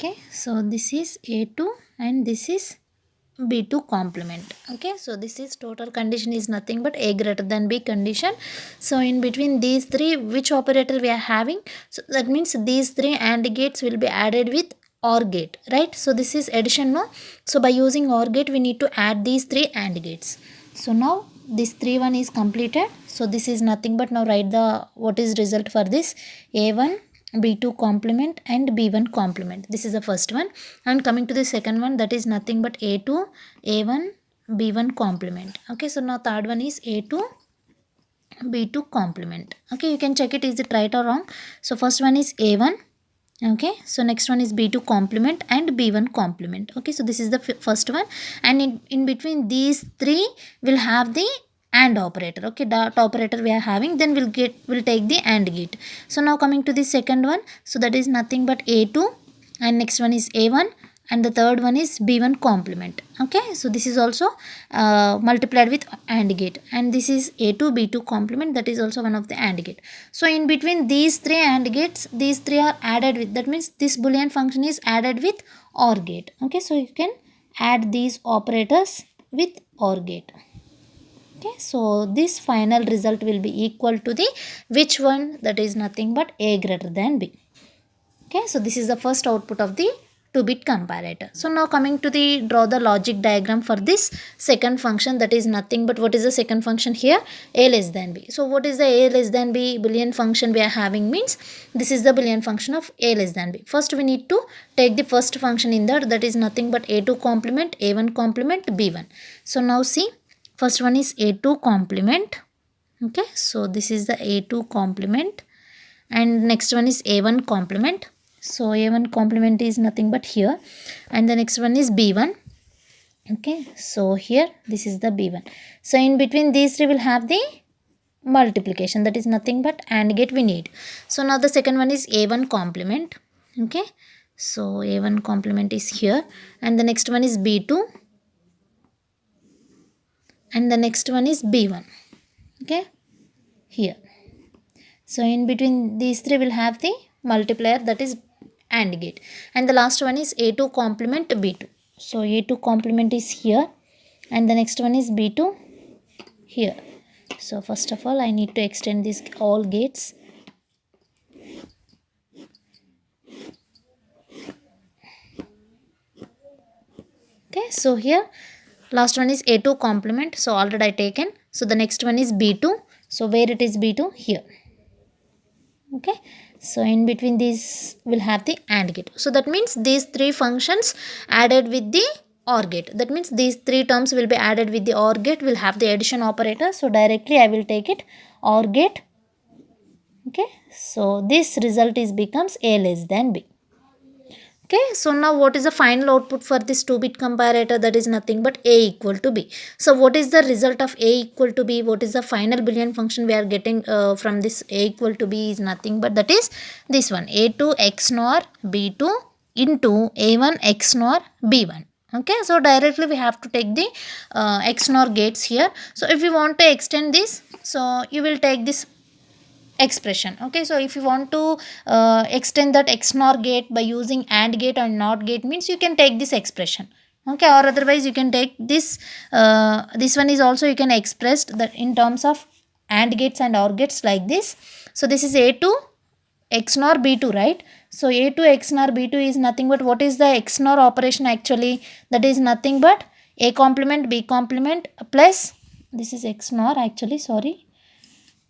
Okay, so this is A2 and this is B2 complement. Okay, so this is total condition is nothing but A greater than B condition. So in between these three, which operator we are having? So that means these three AND gates will be added with OR gate, right? So this is addition, no? So by using OR gate, we need to add these three AND gates. So now this 3 1 is completed. So this is nothing but now write the what is result for this A1 B2 complement and B1 complement. This is the first one. And coming to the second one, that is nothing but A2 A1 B1 complement. Okay, so now third one is A2 B2 complement. Okay, you can check it is it right or wrong. So first one is A1. Okay, so next one is B2 complement and B1 complement. Okay, so this is the first one, and in between these three will have the AND operator. Okay, dot operator we are having, then we'll take the AND gate. So now coming to the second one, so that is nothing but A2 and next one is A1 and the third one is B1 complement. Okay, so this is also multiplied with AND gate, and this is A2 B2 complement, that is also one of the AND gate. So in between these three AND gates, these three are added with, that means this boolean function is added with OR gate. Okay, so you can add these operators with OR gate. Okay, so this final result will be equal to the which one? That is nothing but A greater than B. Okay, so this is the first output of the 2-bit comparator. So now coming to the draw the logic diagram for this second function, that is nothing but what is the second function here? A less than B. So what is the A less than B Boolean function we are having? Means this is the Boolean function of A less than B. First we need to take the first function in that is nothing but A2 complement, A1 complement, B1. So now see, first one is A2 complement. Okay, so this is the A2 complement and next one is A1 complement. So A1 complement is nothing but here, and the next one is B1. Okay, so here this is the B1. So in between these three will have the multiplication, that is nothing but AND gate we need. So now the second one is A1 complement. Okay, so A1 complement is here, and the next one is B2 and the next one is B1. Okay, here. So in between these three will have the multiplier, that is AND gate, and the last one is A2 complement B2. So A2 complement is here and the next one is B2 here. So first of all I need to extend these all gates. Okay, so here last one is A2 complement, so already I taken. So the next one is B2. So where it is B2? Here. Okay, so in between these will have the AND gate. So that means these three functions added with the OR gate, that means these three terms will be added with the OR gate, will have the addition operator. So directly I will take it OR gate. Okay, so this result is becomes A less than B. Okay, so now what is the final output for this 2-bit comparator? That is nothing but A equal to B. So what is the result of A equal to B? What is the final Boolean function we are getting from this A equal to B is nothing but that is this one, A2 XNOR B2 into A1 XNOR B1. Okay, so directly we have to take the XNOR gates here. So if you want to extend this, so you will take this expression. Okay, so if you want to extend that XNOR gate by using AND gate and NOT gate, means you can take this expression. Okay, or otherwise you can take this this one is also you can express that in terms of AND gates and OR gates like this. So this is A2 XNOR B2, right? So A2 XNOR B2 is nothing but what is the XNOR operation actually? That is nothing but A complement B complement plus this is XNOR actually, sorry,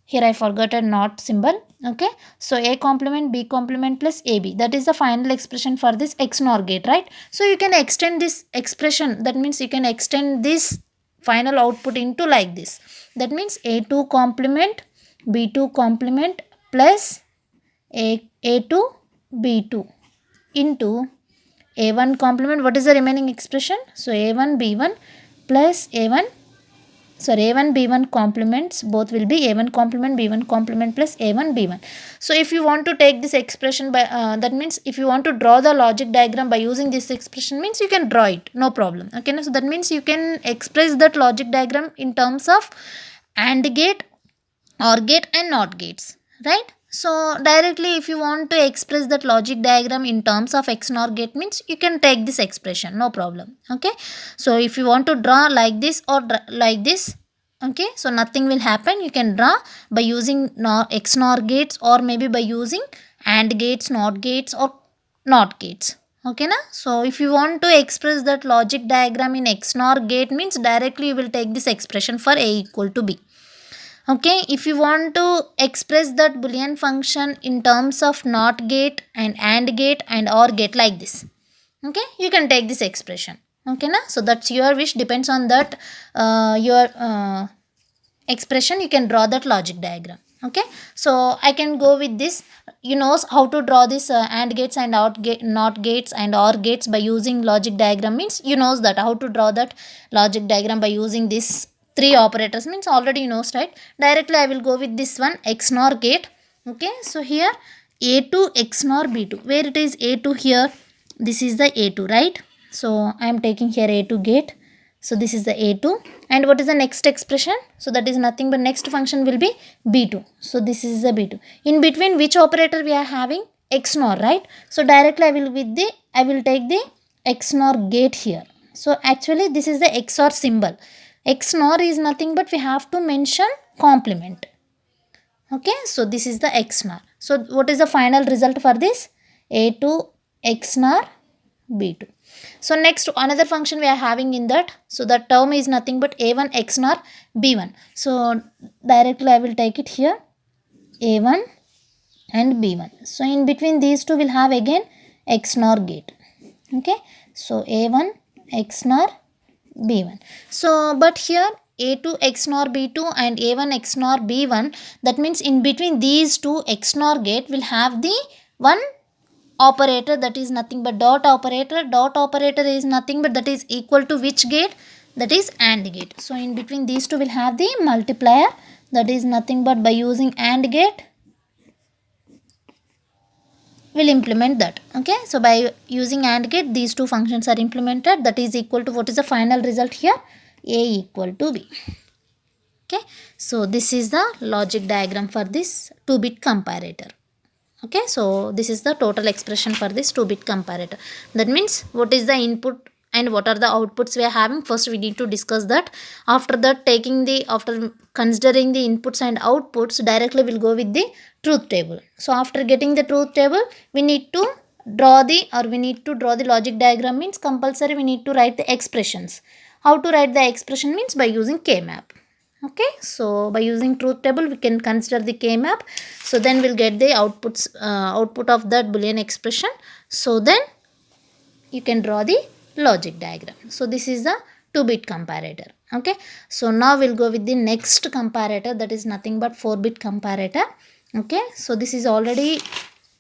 here I forgot a not symbol. Okay, so A complement B complement plus AB, that is the final expression for this XNOR gate, right? So you can extend this expression, that means you can extend this final output into like this. That means A2 complement B2 complement plus A2 B2 into A1 complement. What is the remaining expression? So A1 B1 plus A1 A1 B1 complements, both will be A1 complement B1 complement plus A1 B1. So if you want to take this expression by that means if you want to draw the logic diagram by using this expression, means you can draw it, no problem. Okay, so that means you can express that logic diagram in terms of AND gate, OR gate and NOT gates, right? So directly if you want to express that logic diagram in terms of XNOR gate means you can take this expression, no problem. Okay, so if you want to draw like this or like this, okay, so nothing will happen. You can draw by using XNOR gates or maybe by using AND gates, NOT gates or NOT gates. Okay na? So if you want to express that logic diagram in XNOR gate means directly you will take this expression for A equal to B. Okay, if you want to express that boolean function in terms of NOT gate and AND gate and OR gate like this, okay, you can take this expression. Okay na? So that's your wish, depends on that your expression you can draw that logic diagram. Okay, so I can go with this. You know how to draw this AND gates and NOT gates and OR gates by using logic diagram means you knows that how to draw that logic diagram by using this three operators means already you knows, right? Directly I will go with this one XNOR gate. Okay, so here A2 XNOR B2, where it is A2 here, this is the A2, right? So I am taking here A2 gate. So this is the A2, and what is the next expression? So that is nothing but next function will be B2. So this is the B2. In between which operator we are having? XNOR, right? So directly I will take the XNOR gate here. So actually this is the XOR symbol. XNOR is nothing but we have to mention complement. Okay, so this is the XNOR. So what is the final result for this? A2 XNOR B2. So next another function we are having in that. So that term is nothing but A1 XNOR B1. So directly I will take it here, A1 and B1. So in between these two will have again XNOR gate. Okay, so A1 XNOR B1. So but here A2 XNOR B2 and A1 XNOR B1, that means in between these two XNOR gate will have the one operator, that is nothing but dot operator. Dot operator is nothing but that is equal to which gate? That is AND gate. So in between these two will have the multiplier, that is nothing but by using AND gate will implement that. Okay, so by using AND gate these two functions are implemented, that is equal to what is the final result here? A equal to B. Okay, so this is the logic diagram for this 2-bit comparator. Okay, so this is the total expression for this 2-bit comparator. That means what is the input and what are the outputs we are having? First we need to discuss that. After that, after considering the inputs and outputs, directly we'll go with the truth table. So after getting the truth table, we need to draw the logic diagram means compulsory we need to write the expressions. How to write the expression means by using K-map. Okay, so by using truth table we can consider the K-map. So then we'll get the output of that boolean expression. So then you can draw the logic diagram. So this is the 2-bit comparator. Okay, so now we'll go with the next comparator, that is nothing but 4-bit comparator. Okay, so this is already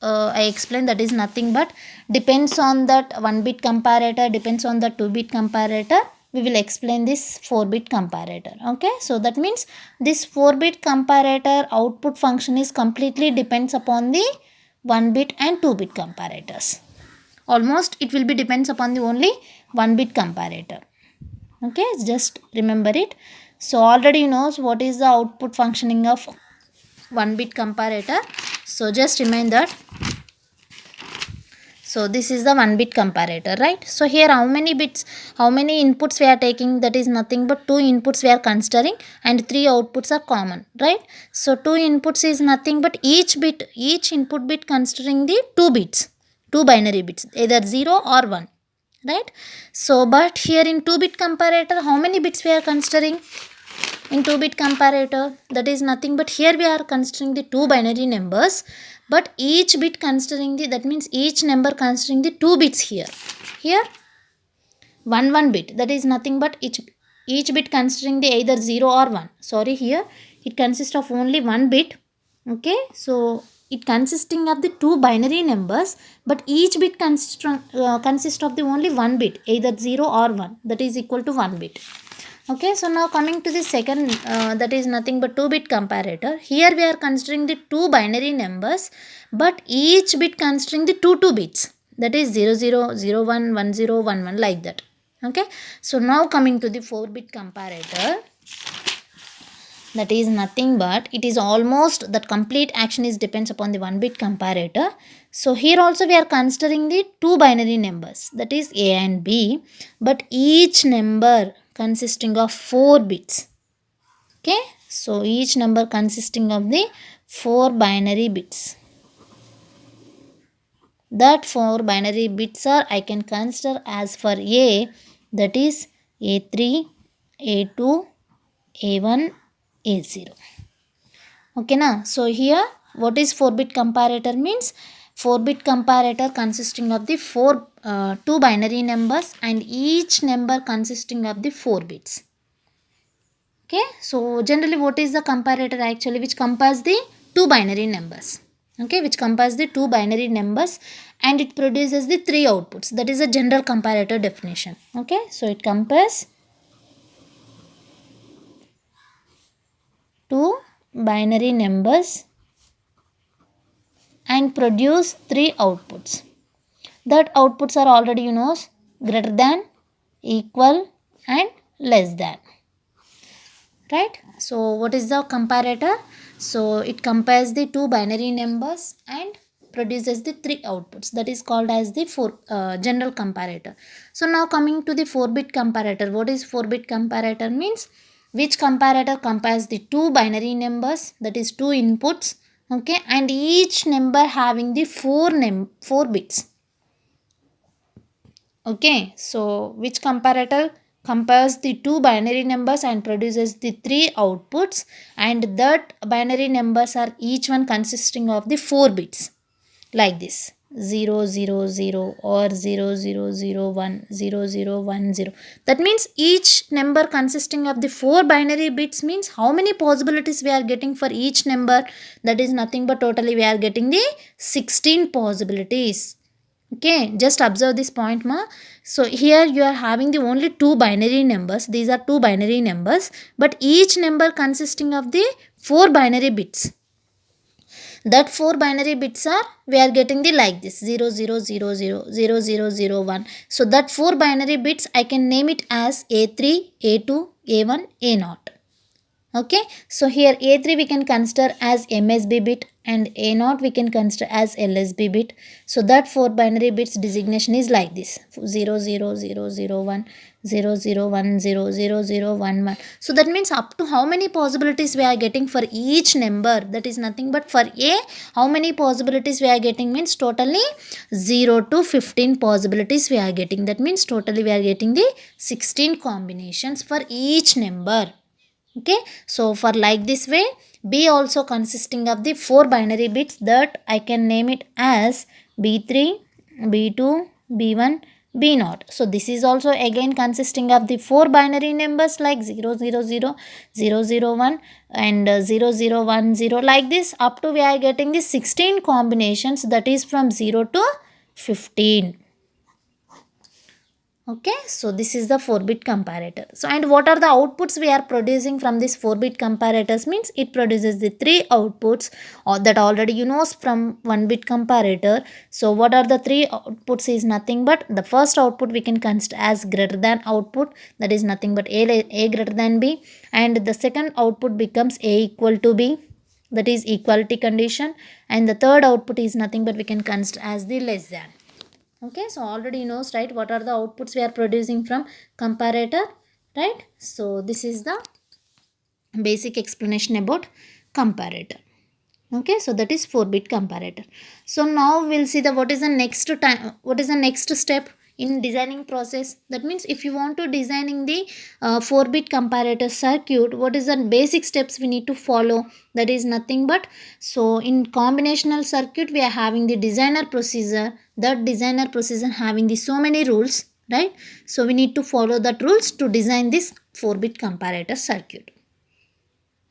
I explained, that is nothing but depends on that 1-bit comparator, depends on the 2-bit comparator. We will explain this 4-bit comparator. Okay, so that means this 4-bit comparator output function is completely depends upon the 1-bit and 2-bit comparators. Almost it will be depends upon the only 1-bit comparator. Okay, just remember it. So already you knows what is the output functioning of 1-bit comparator. So just remind that. So this is the 1-bit comparator, right? So here how many inputs we are taking? That is nothing but 2 inputs we are considering and 3 outputs are common, right? So 2 inputs is nothing but each input bit considering the 2 bits, 2 binary bits, either 0 or 1, right? So but here in 2-bit comparator, how many bits we are considering? In 2-bit comparator, that is nothing but here we are considering the 2 binary numbers, but each bit considering that means each number considering the 2 bits here. Here 1 bit, that is nothing but each bit considering the either 0 or 1. Sorry, here it consists of only 1 bit. Okay, so it consisting of the 2 binary numbers, but each bit consists of the only 1 bit, either 0 or 1, that is equal to 1 bit. Okay, so now coming to the second, that is nothing but 2-bit comparator. Here we are considering the 2 binary numbers, but each bit considering the 2 bits, that is 0 0 0 1 1 0 1 1 like that. Okay, so now coming to the 4-bit comparator. that is nothing but it is almost that complete action is depends upon the 1 bit comparator. So here also we are considering the two binary numbers, that is A and B, but each number consisting of 4 bits. Okay, so each number consisting of the 4 binary bits. That 4 binary bits are I can consider as for A, that is A3, A2, A1, A0. Okay na. So here what is 4-bit comparator means? 4-bit comparator consisting of the 2 binary numbers and each number consisting of the 4 bits. Okay, so generally what is the comparator actually, which compares the 2 binary numbers. Okay, which compares the 2 binary numbers and it produces the 3 outputs. That is a general comparator definition. Okay, so it compares 2 binary numbers and produce 3 outputs. That outputs are already greater than, equal and less than. Right? So what is the comparator? So it compares the 2 binary numbers and produces the 3 outputs. That is called as the general comparator. So now coming to the 4-bit comparator. What is 4-bit comparator means? Which comparator compares the 2 binary numbers, that is 2 inputs, okay, and each number having the 4 bits. Okay, so which comparator compares the 2 binary numbers and produces the 3 outputs, and that binary numbers are each one consisting of the 4 bits, like this 000 or 0001 0010. That means each number consisting of the 4 binary bits means how many possibilities we are getting for each number? That is nothing but totally we are getting the 16 possibilities. Okay, just observe this point ma. So here you are having the only 2 binary numbers. These are 2 binary numbers, but each number consisting of the 4 binary bits. That 4 binary bits are we are getting the like this 0000 0001. So that 4 binary bits I can name it as A3, A2, A1, A0. Okay, so here A3 we can consider as MSB bit and A0 we can consider as LSB bit. So that 4 binary bits designation is like this 00001 0010 0011. So that means up to how many possibilities we are getting for each number? That is nothing but for A, how many possibilities we are getting means totally 0 to 15 possibilities we are getting. That means totally we are getting the 16 combinations for each number. Okay, so for like this way, B also consisting of the 4 binary bits, that I can name it as B3, B2, B1, B0. So this is also again consisting of the 4 binary numbers like 000, 001 and 0010, like this up to we are getting the 16 combinations, that is from 0 to 15. Okay, so this is the 4-bit comparator. So and what are the outputs we are producing from this 4-bit comparators means it produces the 3 outputs that already from 1-bit comparator. So what are the 3 outputs is nothing but the first output we can consider as greater than output, that is nothing but A greater than B, and the second output becomes A equal to B, that is equality condition, and the third output is nothing but we can consider as the less than. Okay, so already you knows, right, what are the outputs we are producing from comparator, right? So this is the basic explanation about comparator. Okay, so that is 4-bit comparator. So now we'll see the what is the next step in designing process. That means if you want to designing the 4-bit comparator circuit, what is the basic steps we need to follow? That is nothing but, so in combinational circuit we are having the designer procedure. That designer procedure having the so many rules, right? So we need to follow that rules to design this 4-bit comparator circuit.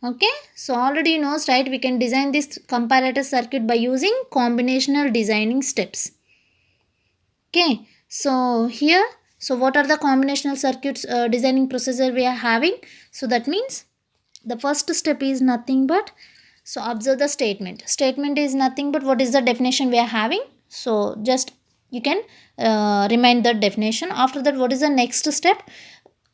Okay, so already knows, right, we can design this comparator circuit by using combinational designing steps. Okay, so here, so what are the combinational circuits designing procedure we are having? So that means the first step is nothing but, so observe the statement is nothing but what is the definition we are having. So just you can remind the definition. After that, what is the next step?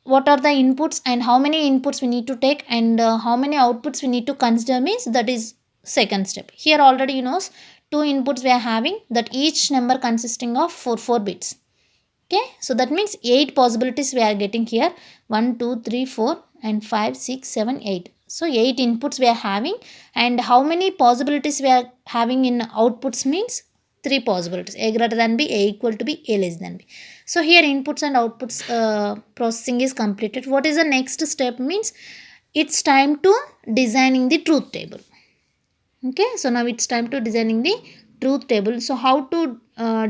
what are the inputs and how many inputs we need to take, and how many outputs we need to consider means that is second step. Here already you know two inputs we are having, that each number consisting of 4 bits. Okay, so that means 8 possibilities we are getting here. 1 2 3 4 and 5 6 7 8. So 8 inputs we are having, and how many possibilities we are having in outputs means 3 possibilities: a greater than b, a equal to b, a less than b. So here inputs and outputs processing is completed. What is the next step means it's time to designing the truth table. Okay, so now it's time to designing the truth table. So how to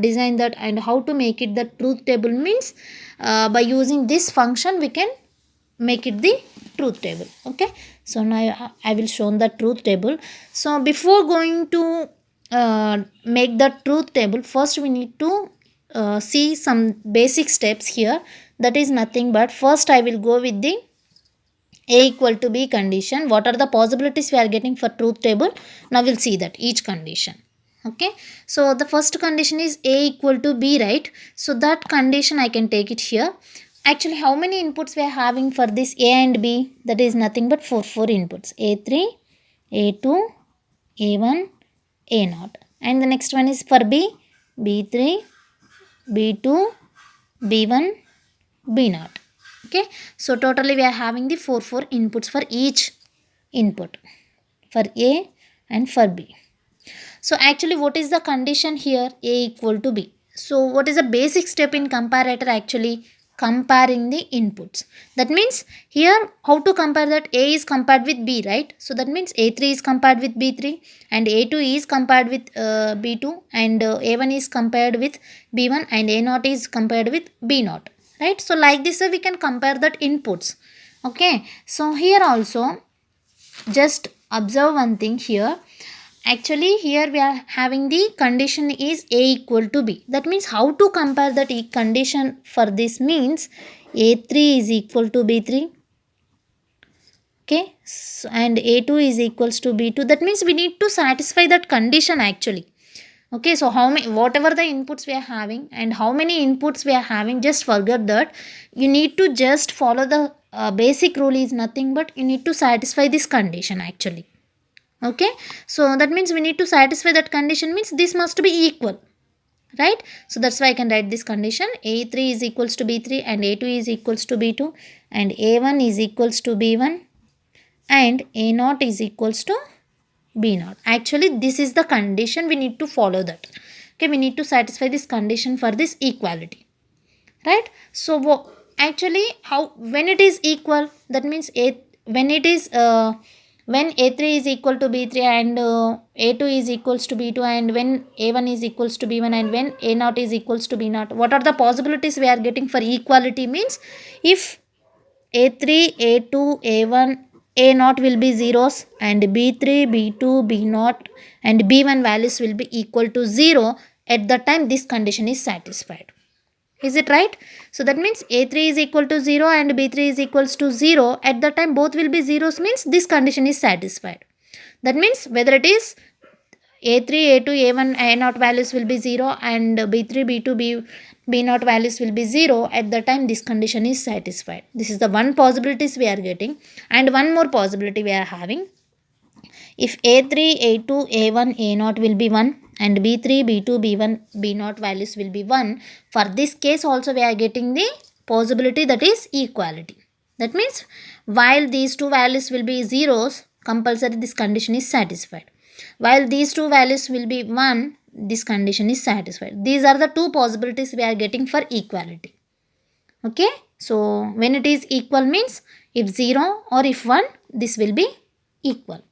design that and how to make it the truth table means by using this function we can make it the truth table. Okay, so now I will show the truth table. So before going to make the truth table, first we need to see some basic steps here. That is nothing but first I will go with the a equal to b condition. What are the possibilities we are getting for truth table? Now we'll see that each condition. Okay, so the first condition is a equal to b, right? So that condition I can take it here. Actually, how many inputs we are having for this a and b? That is nothing but four inputs: a3, a2, a1, a0. And the next one is for b, b3, b2, b1, b0. Okay, so totally we are having the four inputs for each input for a and for b. So actually what is the condition here? A equal to b. So what is the basic step in comparator? Actually comparing the inputs. That means here how to compare that? A is compared with b, right? So that means a3 is compared with b3 and a2 is compared with b2 and a1 is compared with b1 and a0 is compared with b0, right? So like this we can compare that inputs. Okay, so here also just observe one thing here. Actually here we are having the condition is a equal to b. That means how to compare that condition for this means a3 is equal to b3. Okay, so, and a2 is equals to b2. That means we need to satisfy that condition actually. Okay, so how many, whatever the inputs we are having and how many inputs we are having, just forget that. You need to just follow the basic rule is nothing but you need to satisfy this condition actually. Okay, so that means we need to satisfy that condition means this must be equal, right? So that's why I can write this condition: a3 is equals to b3 and a2 is equals to b2 and a1 is equals to b1 and a0 is equals to b0. Actually this is the condition we need to follow that. Okay, we need to satisfy this condition for this equality, right? So actually how, when it is equal, that means when it is when a3 is equal to b3 and a2 is equals to b2 and when a1 is equals to b1 and when a0 is equals to b0, what are the possibilities we are getting for equality means if a3, a2, a1, a0 will be zeros and b3, b2, b0 and b1 values will be equal to 0, at the time this condition is satisfied. Is it right? So that means a3 is equal to 0 and b3 is equals to 0, at the time both will be zeros means this condition is satisfied. That means whether it is a3, a2, a1, a0 values will be 0 and b3, b2, b0 values will be 0, at the time this condition is satisfied. This is the one possibilities we are getting. And one more possibility we are having: if a3, a2, a1, a0 will be 1 and b3, b2, b1, b0 values will be 1, for this case also we are getting the possibility that is equality. That means while these two values will be zeros, compulsory this condition is satisfied. While these two values will be 1, this condition is satisfied. These are the two possibilities we are getting for equality. Okay, so when it is equal means if 0 or if 1, this will be equal.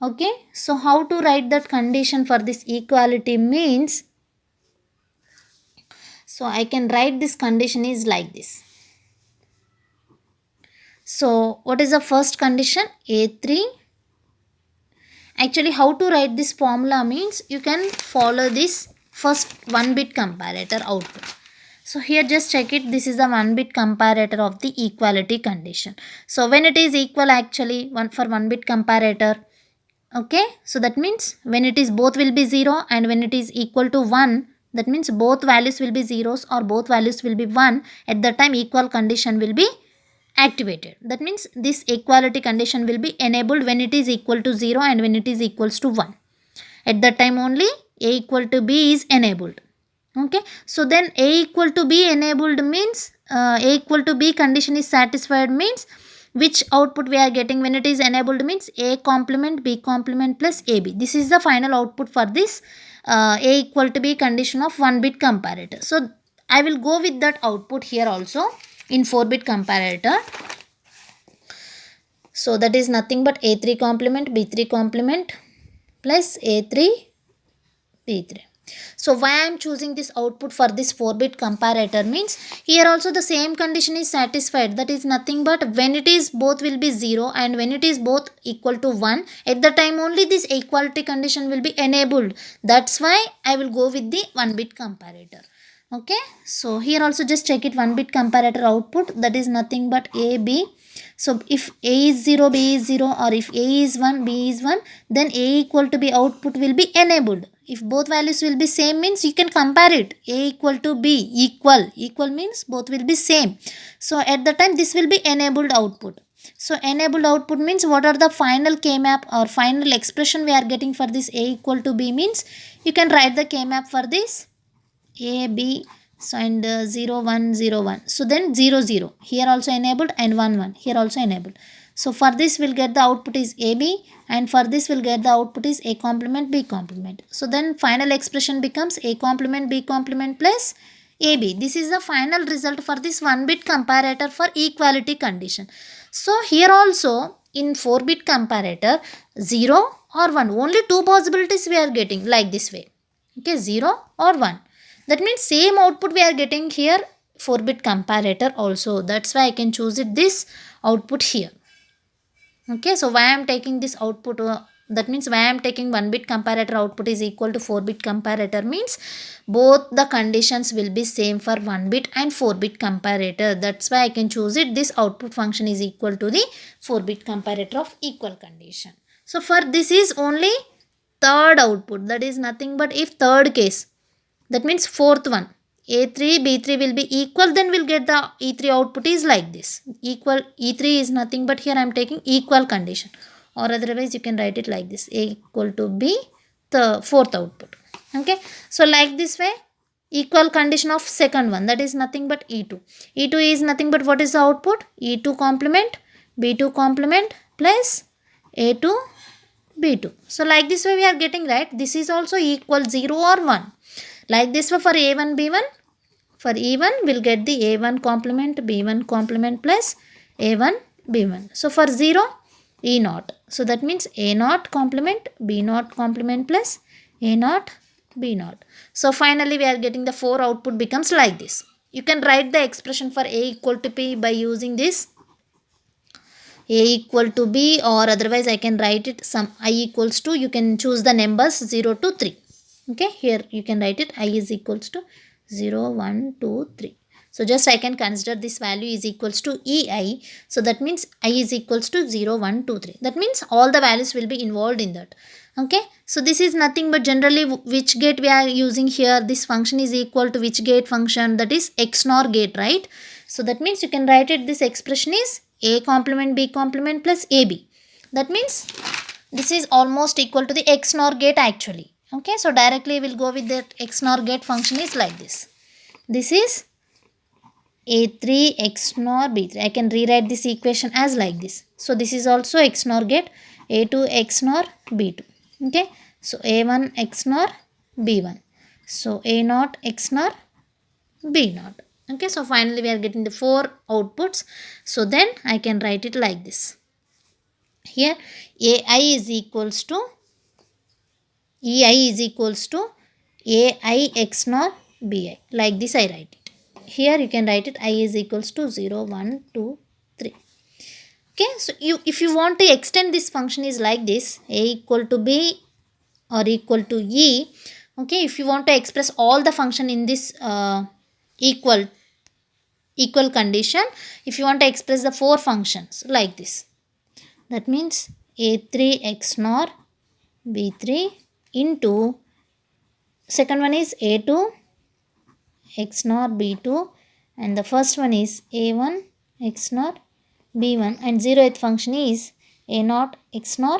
Okay, so how to write that condition for this equality means, so I can write this condition is like this. So what is the first condition? A3. Actually how to write this formula means you can follow this first 1-bit comparator output. So here just check it, this is the 1-bit comparator of the equality condition. So when it is equal, actually for 1-bit comparator, okay, so that means when it is both will be 0 and when it is equal to 1, That means both values will be zeros or both values will be 1. At that time equal condition will be activated. That means this equality condition will be enabled when it is equal to 0 and when it is equals to 1. At that time only A equal to B is enabled. Okay, so then A equal to B enabled means A equal to B condition is satisfied means which output we are getting when it is enabled means A complement B complement plus AB. This is the final output for this A equal to B condition of 1-bit comparator. So I will go with that output here also in 4-bit comparator. So that is nothing but A3 complement B3 complement plus A3 B3. So why I am choosing this output for this 4-bit comparator means here also the same condition is satisfied. That is nothing but when it is both will be 0 and when it is both equal to 1, at the time only this equality condition will be enabled. That's why I will go with the 1-bit comparator. Okay, so here also just check it, 1-bit comparator output, that is nothing but A, B. So if A is 0, B is 0, or if A is 1, B is 1, then A equal to B output will be enabled. If both values will be same means you can compare it. A equal to B, equal means both will be same. So at the time this will be enabled output. So enabled output means what are the final K-map or final expression we are getting for this A equal to B means you can write the K-map for this A, B, so and 0, 1, 0, 1. So then 0, 0. Here also enabled and 1, 1. Here also enabled. So for this we'll get the output is AB and for this we'll get the output is A complement B complement. So then final expression becomes A complement B complement plus AB. This is the final result for this 1-bit comparator for equality condition. So here also in 4-bit comparator 0 or 1. Only two possibilities we are getting like this way. Okay, 0 or 1. That means same output we are getting here 4-bit comparator also. That's why I can choose it this output here. Okay, so why I am taking this output, that means why I am taking 1-bit comparator output is equal to 4-bit comparator means both the conditions will be same for 1-bit and 4-bit comparator. That's why I can choose it this output function is equal to the 4-bit comparator of equal condition. So for this is only third output, that is nothing but if third case, that means fourth one, A3, B3 will be equal, then we'll get the E3 output is like this. Equal, E3 is nothing but here I am taking equal condition, or otherwise you can write it like this, A equal to B, the fourth output. Okay, so like this way, equal condition of second one, that is nothing but E2. E2 is nothing but what is the output? E2 complement, B2 complement plus A2, B2. So like this way we are getting, right? This is also equal 0 or 1. Like this way for A1, B1, for E1 we'll get the A1 complement, B1 complement plus A1, B1. So for 0, E0. So that means A0 complement, B0 complement plus A0, B0. So finally we are getting the 4 output becomes like this. You can write the expression for A equal to P by using this A equal to B, or otherwise I can write it some I equals to, you can choose the numbers 0 to 3. Okay, here you can write it I is equals to 0, 1, 2, 3. So just I can consider this value is equals to EI. So that means I is equals to 0, 1, 2, 3. That means all the values will be involved in that. Okay, so this is nothing but generally which gate we are using here. This function is equal to which gate function, that is XNOR gate, right? So that means you can write it, this expression is A complement B complement plus AB. That means this is almost equal to the XNOR gate actually. Okay, so directly we'll go with that XNOR gate function is like this. This is A3 XNOR B3. I can rewrite this equation as like this. So this is also XNOR gate, A2 XNOR B2. Okay, so A1 XNOR B1. So A0 XNOR B0. Okay, so finally we are getting the 4 outputs. So then I can write it like this. Here AI is equals to EI is equals to AI XNOR BI. Like this I write it. Here you can write it I is equals to 0, 1, 2, 3. Okay, so if you want to extend this function is like this, A equal to B or equal to E. Okay, if you want to express all the function in this equal condition, if you want to express the 4 functions like this, that means A3 XNOR B3 into second one is A2 x nor b2, and the first one is a1 x nor b1, and zeroth function is a naught x nor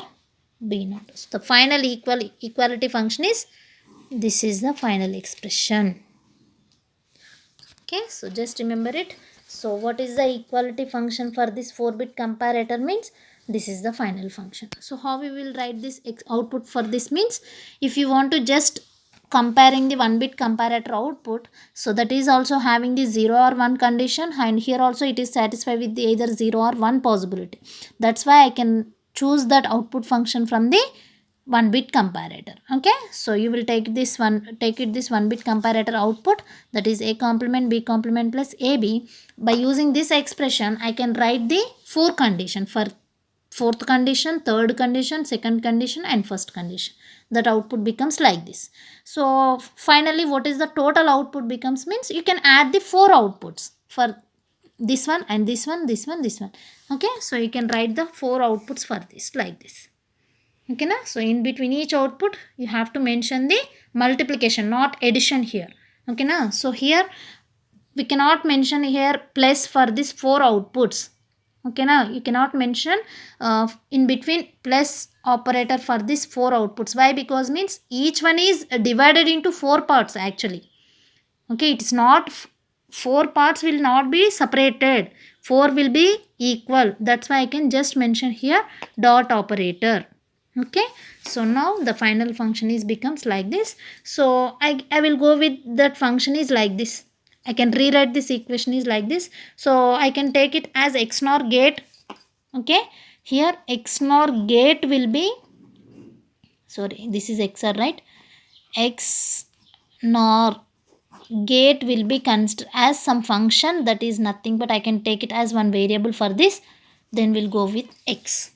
b naught. So the final equality function is, this is the final expression. Okay, so just remember it. So what is the equality function for this 4-bit comparator means, this is the final function. So how we will write this output for this means, if you want to just comparing the 1-bit comparator output, so that is also having the 0 or 1 condition, and here also it is satisfied with the either 0 or 1 possibility. That's why I can choose that output function from the 1-bit comparator. Okay, so you will take this 1-bit comparator output, that is a complement b complement plus ab. By using this expression I can write the 4 condition for 4th condition, 3rd condition, 2nd condition and 1st condition. That output becomes like this. So finally what is the total output becomes means, you can add the 4 outputs for this one and this one, this one, this one. Okay, so you can write the 4 outputs for this like this. Okay na? So in between each output you have to mention the multiplication, not addition here. Okay na? So here we cannot mention here plus for these 4 outputs. Okay na? You cannot mention in between plus operator for these 4 outputs. Why? Because means each one is divided into 4 parts actually. Okay, it is not 4 parts will not be separated. 4 will be equal. That's why I can just mention here dot operator. Okay, so now the final function is becomes like this. So I will go with that function is like this. I can rewrite this equation is like this. So I can take it as x nor gate. Okay, here x nor gate will be, sorry, this is xr, right? X nor gate will be considered as some function that is nothing but I can take it as one variable for this. Then we'll go with x.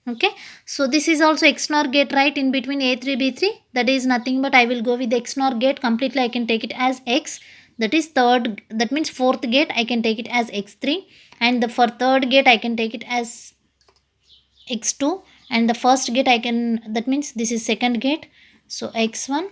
Okay, so this is also x nor gate, right, in between a3 b3. That is nothing but I will go with x nor gate completely. I can take it as x, that is third, that means 4th gate I can take it as x3, and for 3rd gate I can take it as x2, and the 1st gate I can, that means this is 2nd gate, so x1,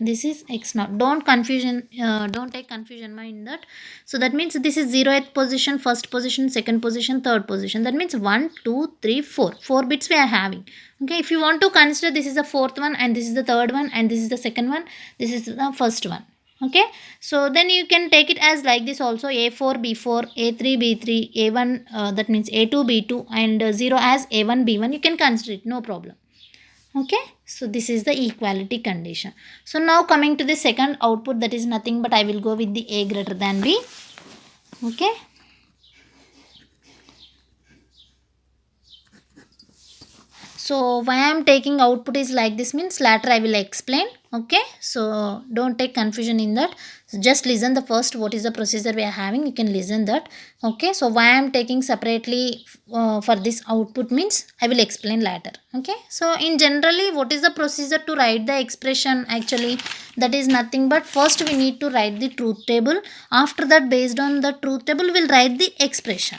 this is x naught. Don't take confusion in that. So that means this is 0th position, 1st position, 2nd position, 3rd position. That means 1 2 3 4 bits we are having. Okay, if you want to consider this is the 4th one and this is the 3rd one and this is the 2nd one, this is the 1st one. Okay, so then you can take it as like this also, a4 b4 a3 b3 a1 that means a2 b2 and 0 as a1 b1. You can consider it, no problem. Okay, so this is the equality condition. So now coming to the second output, that is nothing but I will go with the a greater than b. Okay, so why I am taking output is like this means later I will explain. Okay, so don't take confusion in that. So just listen the first what is the procedure we are having, you can listen that. Okay, so why I am taking separately for this output means I will explain later. Okay, so in generally what is the procedure to write the expression actually, that is nothing but first we need to write the truth table. After that, based on the truth table we'll write the expression,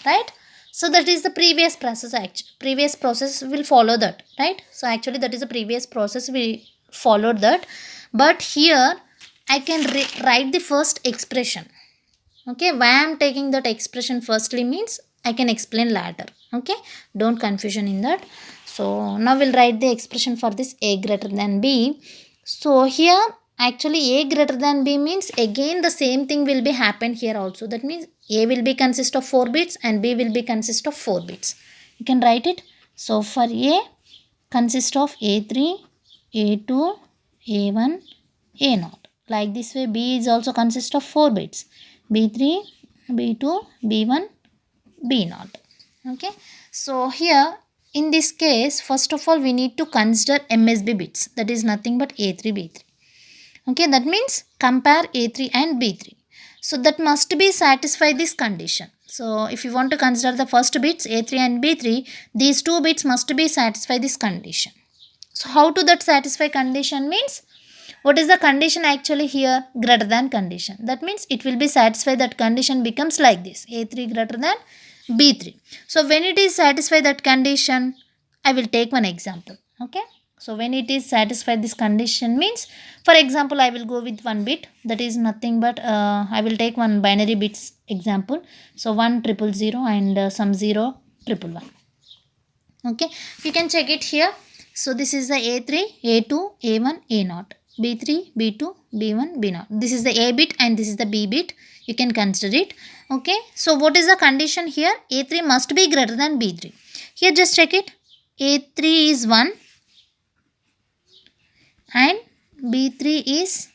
right? So that is the previous process. Previous process will follow that, right? So actually that is the previous process, we followed that. But here I can write the first expression. Okay, why I am taking that expression firstly means I can explain later. Okay, don't confusion in that. So now we'll write the expression for this a greater than b. So here actually a greater than b means again the same thing will be happen here also. That means a will be consist of 4 bits and b will be consist of 4 bits. You can write it. So for a consist of a3, a2, a1, a0. Like this way b is also consist of 4 bits. b3, b2, b1, b0. Okay. So here in this case, first of all we need to consider MSB bits. That is nothing but a3, b3. Okay, that means compare a3 and b3. So that must be satisfy this condition. So if you want to consider the first bits a3 and b3, these two bits must be satisfy this condition. So how to that satisfy condition means, what is the condition actually here? Greater than condition. That means it will be satisfied, that condition becomes like this, a3 greater than b3. So when it is satisfy that condition, I will take one example. Okay, So when it is satisfied this condition means, for example, I will go with one bit, that is nothing but I will take one binary bits example. So 1 0 0 0 and some 0 1 1 1. Okay, you can check it here. So this is the A3, A2, A1, A0, B3, B2, B1, B0. This is the A bit and this is the B bit. You can consider it. Okay, so what is the condition here? A3 must be greater than B3. Here just check it. A3 is 1 and B3 is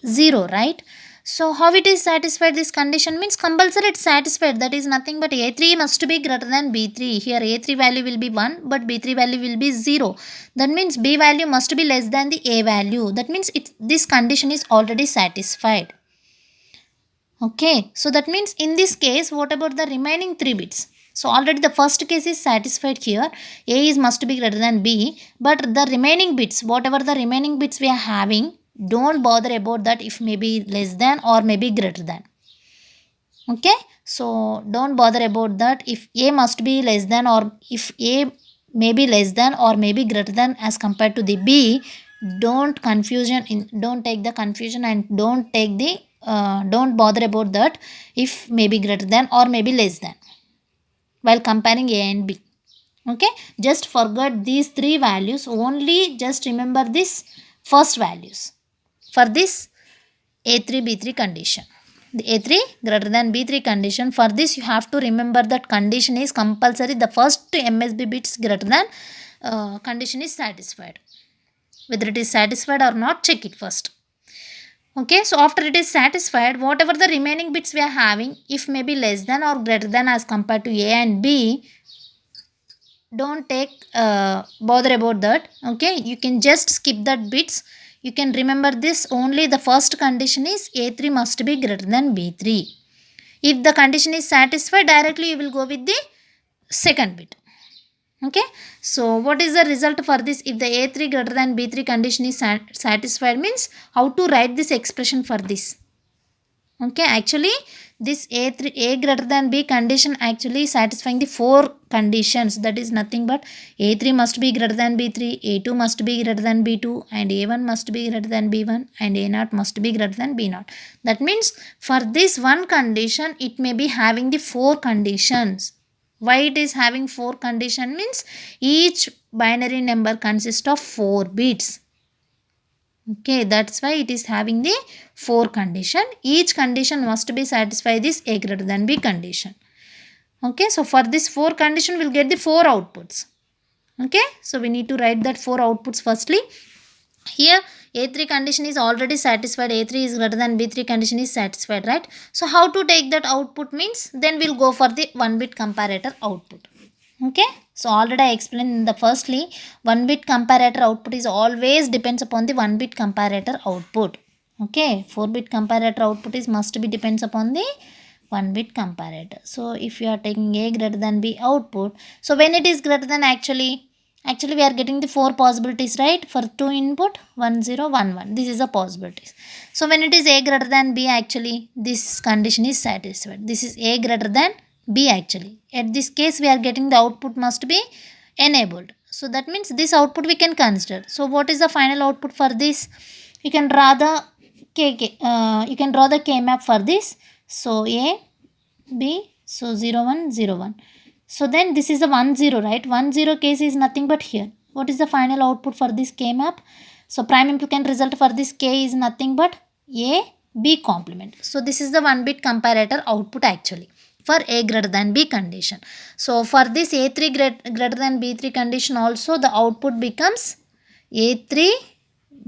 0, right? So how it is satisfied this condition means compulsory it's satisfied, that is nothing but A3 must be greater than B3. Here A3 value will be 1 but B3 value will be 0. That means B value must be less than the A value. That means this condition is already satisfied. Okay, so that means in this case, what about the remaining 3 bits? So already the first case is satisfied here. A is must be greater than B, but the remaining bits, whatever the remaining bits we are having, don't bother about that if maybe less than or maybe greater than. Okay, so don't bother about that if A must be less than or if A may be less than or maybe greater than as compared to the B. Don't take the confusion and don't bother about that if maybe greater than or maybe less than while comparing A and B. Okay, just forget these 3 values, only just remember this first values for this A3 B3 condition. The A3 greater than B3 condition, for this you have to remember that condition is compulsory, the first MSB bits greater than condition is satisfied. Whether it is satisfied or not, check it first. Okay, so after it is satisfied, whatever the remaining bits we are having, if maybe less than or greater than as compared to A and B, don't take bother about that. Okay, you can just skip that bits. You can remember this, only the first condition is A3 must be greater than B3. If the condition is satisfied, directly you will go with the second bit. Okay, so what is the result for this? If the A3 greater than B3 condition is satisfied means, how to write this expression for this? Okay, actually this A greater than B condition actually satisfying the 4 conditions, that is nothing but A3 must be greater than B3, A2 must be greater than B2 and A1 must be greater than B1 and A0 must be greater than B0. That means for this one condition it may be having the 4 conditions. Why it is having 4 condition means each binary number consists of 4 bits. Okay, that's why it is having the 4 condition. Each condition must be satisfy this A greater than B condition. Okay, so for this 4 condition we'll get the 4 outputs. Okay, so we need to write that 4 outputs firstly. Here A3 condition is already satisfied, A3 is greater than B3 condition is satisfied, right? So how to take that output means, then we'll go for the 1 bit comparator output. Okay, so already I explained in the firstly, 1 bit comparator output is always depends upon the 1 bit comparator output. Okay, 4 bit comparator output is must be depends upon the 1 bit comparator. So if you are taking A greater than B output, so when it is greater than actually we are getting the 4 possibilities, right? For 2 input 1 0 1 1, this is the possibilities. So when it is A greater than B, actually this condition is satisfied. This is A greater than B actually. At this case we are getting the output must be enabled. So that means this output we can consider. So what is the final output for this? You can draw the K map for this. So A, B, so 0 1 0 1. So then this is the 1 0, right? 1 0 case is nothing but here. What is the final output for this K map? So prime implicant result for this K is nothing but A, B complement. So this is the 1 bit comparator output actually for A greater than B condition. So for this A3 greater than B3 condition also, the output becomes A3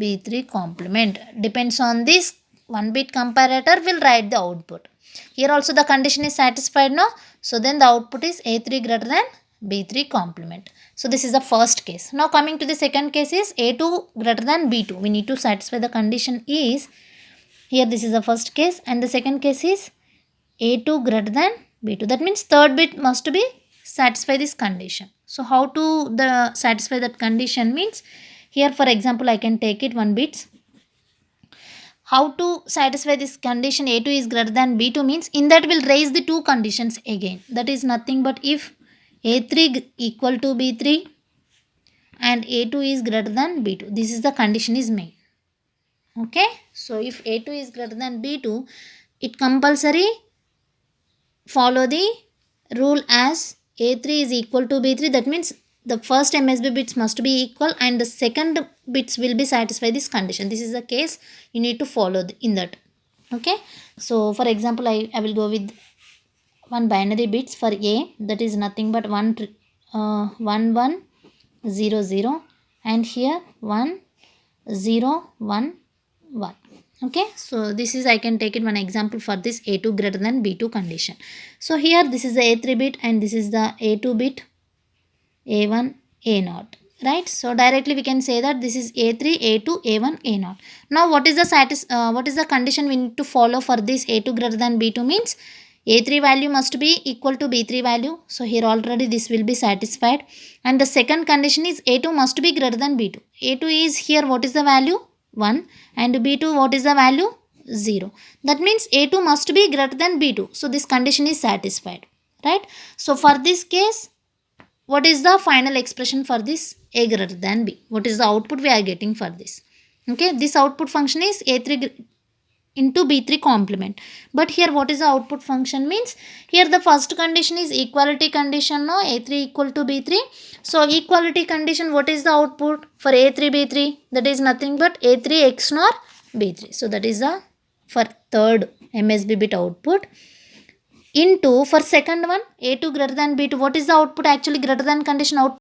B3 complement. Depends on this 1 bit comparator, will write the output. Here also the condition is satisfied now. So then the output is A3 greater than B3 complement. So this is the first case. Now coming to the second case is A2 greater than B2. We need to satisfy the condition is, here this is the first case and the second case is A2 greater than B2. That means third bit must be satisfy this condition. So how to satisfy that condition means, here for example I can take it 1 bits. How to satisfy this condition A2 is greater than B2 means, in that we'll raise the 2 conditions again. That is nothing but if A3 equal to B3 and A2 is greater than B2. This is the condition is made. Okay, so if A2 is greater than B2, it compulsory follow the rule as A3 is equal to B3. That means the first MSB bits must be equal and the second bits will be satisfy this condition. This is the case you need to follow in that. Okay, so for example, I will go with one binary bits for A, that is nothing but 1 0 0, and here 1 0 1 1. Okay, so this is, I can take it one example for this A2 greater than B2 condition. So here this is the A3 bit and this is the A2 bit, A1 A0, right? So directly we can say that this is A3 A2 A1 A0. Now what is the condition we need to follow for this A2 greater than B2 means A3 value must be equal to B3 value. So here already this will be satisfied. And the second condition is A2 must be greater than B2. A2 is here, what is the value? 1, and B2 what is the value? 0. That means A2 must be greater than B2. So this condition is satisfied, right? So for this case, what is the final expression for this A greater than B? What is the output we are getting for this? Okay, this output function is A3 into B3 complement. But here what is the output function means? Here the first condition is equality condition, no? A3 equal to B3. So equality condition, what is the output for A3 B3? That is nothing but A3 XNOR B3. So that is the for third MSB bit output. Into for second one A2 greater than B2, what is the output actually greater than condition output?